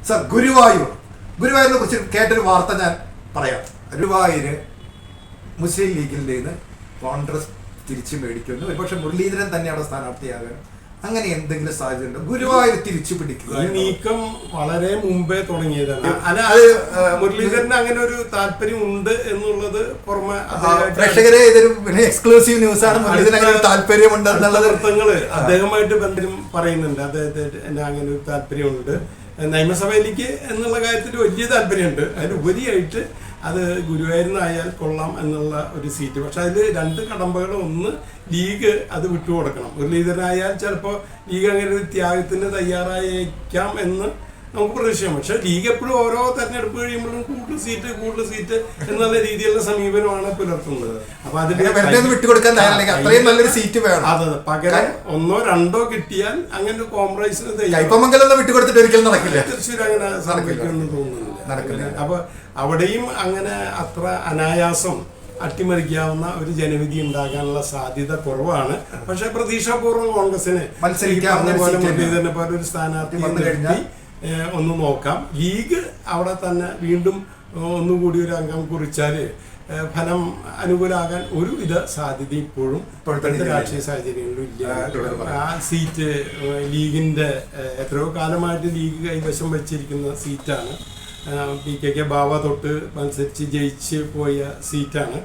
Sir, ഗുരുവായൂരിനെ കുറിച്ച് കേട്ടൊരു വാർത്ത ഞാൻ പറയാം. ഗുരുവായൂര് മുസ്ലിം ലീഗിൻ്റെ നിന്ന് കോൺഗ്രസ് തിരിച്ചു മേടിക്കുന്നു. ഒരുപക്ഷെ മുരളീധരൻ തന്നെ അവിടെ സ്ഥാനാർത്ഥിയാകാൻ അങ്ങനെ എന്തെങ്കിലും സാധ്യത ഉണ്ടോ? ഗുരുവായൂർ തിരിച്ചു പിടിക്കുക ഈ നീക്കം വളരെ മുമ്പേ തുടങ്ങിയതാണ്. അത് മുരളീധരന് അങ്ങനെ ഒരു താല്പര്യം ഉണ്ട് എന്നുള്ളത് പുറമെ പ്രേക്ഷകരെ ഇതൊരു എക്സ്ക്ലൂസീവ് ന്യൂസ് ആണ്. മുരളീധരൻ അങ്ങനെ ഒരു താല്പര്യമുണ്ട് എന്നുള്ളത് വൃത്തങ്ങള് അദ്ദേഹമായിട്ട് ബന്ധം പറയുന്നുണ്ട്. അദ്ദേഹത്തിന് അങ്ങനെ ഒരു താല്പര്യമുണ്ട്. നിയമസഭയിലേക്ക് എന്നുള്ള കാര്യത്തിൽ വലിയ താല്പര്യമുണ്ട്. അതിലുപരിയായിട്ട് അത് ഗുരുവായൂരിനായാൽ കൊള്ളാം എന്നുള്ള ഒരു സീറ്റ്. പക്ഷെ അതിൽ രണ്ട് കടമ്പകൾ. ഒന്ന്, ലീഗ് അത് വിട്ടുകൊടുക്കണം. മുരളീധരനായാൽ ചിലപ്പോൾ ലീഗ് അങ്ങനെ ഒരു ത്യാഗത്തിന് തയ്യാറായേക്കാം എന്ന് നമുക്ക് പ്രതീക്ഷിക്കാം. പക്ഷെ ലീഗ് എപ്പോഴും ഓരോ തെരഞ്ഞെടുപ്പ് കഴിയുമ്പോഴും കൂടുതൽ സീറ്റ് എന്നുള്ള രീതിയിലുള്ള സമീപനമാണ് പുലർത്തുന്നത്. അപ്പൊ അതിൽ വിട്ടുകൊടുക്കാൻ അത്രയും നല്ലൊരു സീറ്റ് വേണം. അതെ, പകരം ഒന്നോ രണ്ടോ കിട്ടിയാൽ അങ്ങനെ കോംപ്രമൈസിന് വിട്ടുകൊടുത്തിട്ട് ഒരിക്കലും നടക്കില്ല. തൃശ്ശൂർ അങ്ങനെ സംഭവിക്കുമെന്ന് തോന്നുന്നില്ല. അപ്പൊ അവിടെയും അങ്ങനെ അത്ര അനായാസം അട്ടിമറിക്കാവുന്ന ഒരു ജനവിധി ഉണ്ടാകാനുള്ള സാധ്യത കുറവാണ്. പക്ഷെ പ്രതീക്ഷാപൂർവ്വം കോൺഗ്രസിന് മുരളീധരനെ പോലെ ഒരു സ്ഥാനാർത്ഥി നിർത്തി ഒന്ന് നോക്കാം. ലീഗ് അവിടെ തന്നെ വീണ്ടും ഒന്നുകൂടി ഒരു അംഗം കുറിച്ചാൽ ഫലം അനുകൂലമാകാൻ ഒരുവിധ സാധ്യത ഇപ്പോഴും ഇപ്പോഴത്തെ രാഷ്ട്രീയ സാഹചര്യങ്ങളിലും ഇല്ല. ആ സീറ്റ് ലീഗിന്റെ എത്രയോ കാലമായിട്ട് ലീഗ് കൈവശം വെച്ചിരിക്കുന്ന സീറ്റാണ്. PKK ബാവ തൊട്ട് മത്സരിച്ച് ജയിച്ച് പോയ സീറ്റാണ്.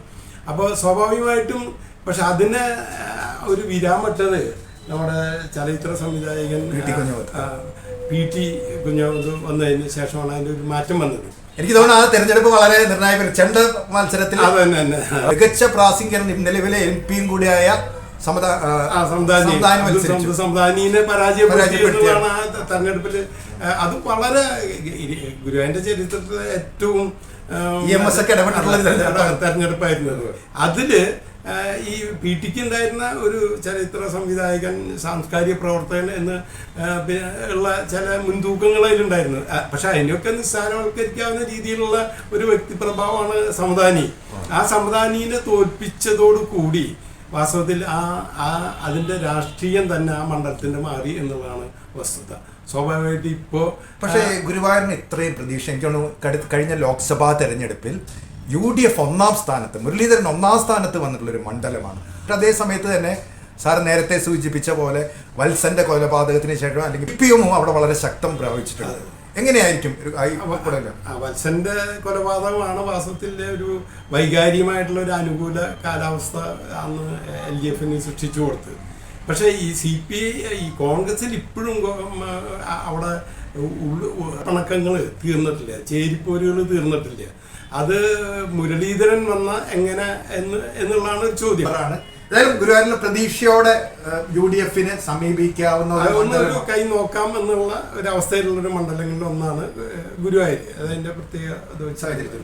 അപ്പോൾ സ്വാഭാവികമായിട്ടും പക്ഷെ അതിനെ ഒരു വിരാമിട്ടത് നമ്മുടെ ചലച്ചിത്ര സംവിധായകൻ PT കുഞ്ഞാവത് വന്നതിന് ശേഷമാണ് അതിൻ്റെ ഒരു മാറ്റം വന്നത്. എനിക്ക് തോന്നുന്നു ആ തെരഞ്ഞെടുപ്പ് വളരെ നിർണായക. ചെണ്ട മത്സരത്തിൽ മികച്ച പ്രാസംഗികൻ നിലവിലെ MP കൂടിയായ സംധാനിനെ പരാജയപ്പെടുത്തിയതാണ് ആ തെരഞ്ഞെടുപ്പില്. അത് വളരെ ഗുരുവായൂരിന്റെ ചരിത്രത്തിലെ ഏറ്റവും തെരഞ്ഞെടുപ്പായിരുന്നത്. അതില് ഈ PTക്ക് ഉണ്ടായിരുന്ന ഒരു ചരിത്ര സംവിധായകൻ, സാംസ്കാരിക പ്രവർത്തകൻ എന്ന് ഉള്ള ചില മുൻതൂക്കങ്ങൾ അതിലുണ്ടായിരുന്നു. പക്ഷെ അതിനൊക്കെ നിസ്സാരവൽക്കരിക്കാവുന്ന രീതിയിലുള്ള ഒരു വ്യക്തിപ്രഭാവമാണ് സംധാനി. ആ സംധാനീനെ തോൽപ്പിച്ചതോടു കൂടി വാസ്തവത്തിൽ അതിന്റെ രാഷ്ട്രീയം തന്നെ ആ മണ്ഡലത്തിന്റെ മാറി എന്നുള്ളതാണ് വസ്തുത. സ്വാഭാവികമായിട്ട് ഇപ്പോ പക്ഷേ ഗുരുവായൂരിന് ഇത്രയും പ്രതീക്ഷ എനിക്ക് കഴിഞ്ഞ ലോക്സഭാ തെരഞ്ഞെടുപ്പിൽ UDF ഒന്നാം സ്ഥാനത്ത്, മുരളീധരൻ ഒന്നാം സ്ഥാനത്ത് വന്നിട്ടുള്ളൊരു മണ്ഡലമാണ്. അതേ സമയത്ത് തന്നെ സാർ നേരത്തെ സൂചിപ്പിച്ച പോലെ വത്സന്റെ കൊലപാതകത്തിന് ശേഷം അല്ലെങ്കിൽ PPM അവിടെ വളരെ ശക്തം പ്രാപിച്ചിട്ടുണ്ട്. എങ്ങനെയായിരിക്കും വത്സന്റെ കൊലപാതകമാണ് വാസ്തവത്തിൽ ഒരു വൈകാരികമായിട്ടുള്ള ഒരു അനുകൂല കാലാവസ്ഥ അന്ന് LDFന് സൃഷ്ടിച്ചു കൊടുത്തത്. പക്ഷേ ഈ CPI ഈ കോൺഗ്രസിൽ ഇപ്പോഴും അവിടെ പിണക്കങ്ങൾ തീർന്നിട്ടില്ല, ചേരിപ്പോരുകൾ തീർന്നിട്ടില്ല. അത് മുരളീധരൻ വന്ന എങ്ങനെ എന്നുള്ളതാണ് ഒരു ചോദ്യം. ഏതായാലും ഗുരുവായൂരിലെ പ്രതീക്ഷയോടെ UDFനെ സമീപിക്കാവുന്ന ഒരു കൈ നോക്കാം എന്നുള്ള ഒരു അവസ്ഥയിലുള്ള ഒരു മണ്ഡലങ്ങളിൽ ഒന്നാണ് ഗുരുവായൂർ. അതിന്റെ പ്രത്യേക സാഹചര്യത്തിൽ